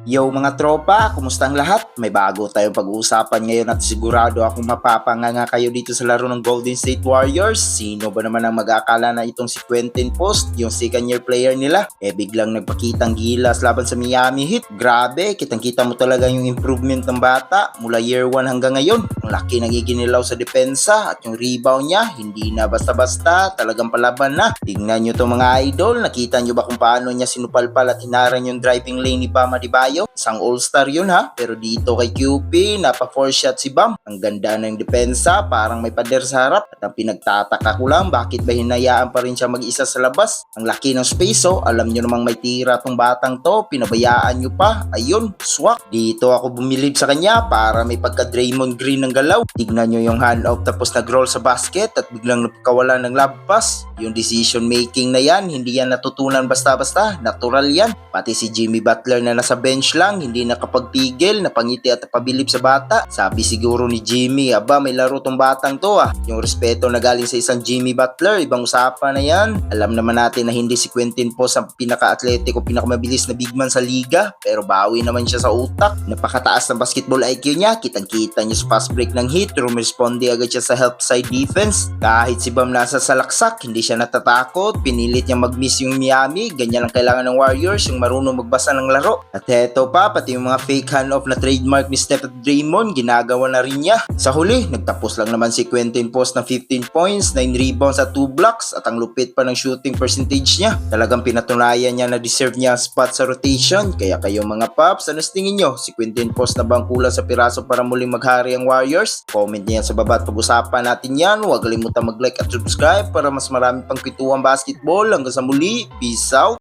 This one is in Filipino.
Yo mga tropa, kumusta ang lahat? May bago tayong pag-uusapan ngayon at sigurado akong mapapanganga kayo dito sa laro ng Golden State Warriors. Sino ba naman ang mag-akala na itong si Quentin Post, yung second year player nila, biglang nagpakitang gilas laban sa Miami Heat. Grabe, kitang-kita mo talaga yung improvement ng bata mula year 1 hanggang ngayon. Ang laki nagiginilaw sa depensa at yung rebound niya, hindi na basta-basta, talagang palaban na. Tingnan nyo to mga idol, nakita nyo ba kung paano niya sinupalpal at hinaran yung driving lane ni Bam Adebayo? Isang all-star yun ha, pero dito kay QP, napa-4 shot si Bam. Ang ganda ng depensa, parang may pader sa harap. At ang pinagtataka ko lang, bakit ba hinayaan pa rin siya mag-isa sa labas? Ang laki ng space oh, alam nyo namang may tira tong batang to, pinabayaan nyo pa. Ayun, swak. Dito ako bumilib sa kanya para may pagka Draymond Green ng galaw. Tignan nyo yung hand-off tapos nag-roll sa basket at biglang nagkawalan ng lob pass. Yung decision making na yan, hindi yan natutunan basta-basta, natural yan. Pati si Jimmy Butler na nasa bench lang, hindi nakapagpigil, napangiti at napabilib sa bata. Sabi siguro ni Jimmy, aba may laro tong batang to ah. Yung respeto na galing sa isang Jimmy Butler, ibang usapan na yan. Alam naman natin na hindi si Quentin Post ang pinaka-athletic o pinakamabilis na big man sa liga, pero bawi naman siya sa utak. Napakataas ng basketball IQ niya, kitang-kita niya sa fast break ng Heat, rumisponde agad siya sa help side defense. Kahit si Bam nasa salaksak, hindi siya natatakot, pinilit niya mag-miss yung Miami. Ganyan ang kailangan ng Warriors, yung marunong magbasa ng laro. At heto pa, pati yung mga fake handoff na trademark ni Steph at Draymond, ginagawa na rin niya. Sa huli, nagtapos lang naman si Quentin Post ng 15 points, 9 rebounds at 2 blocks, at ang lupit pa ng shooting percentage niya. Talagang pinatunayan niya na deserve niya ang spot sa rotation. Kaya kayo mga paps, ano tingin nyo? Si Quentin Post na bang kulang sa piraso para muling maghari ang Warriors? Comment niya sa baba at pag-usapan natin yan. Huwag kalimutan mag-like at subscribe para mas marami pang kwituang basketball. Hanggang sa muli, peace out!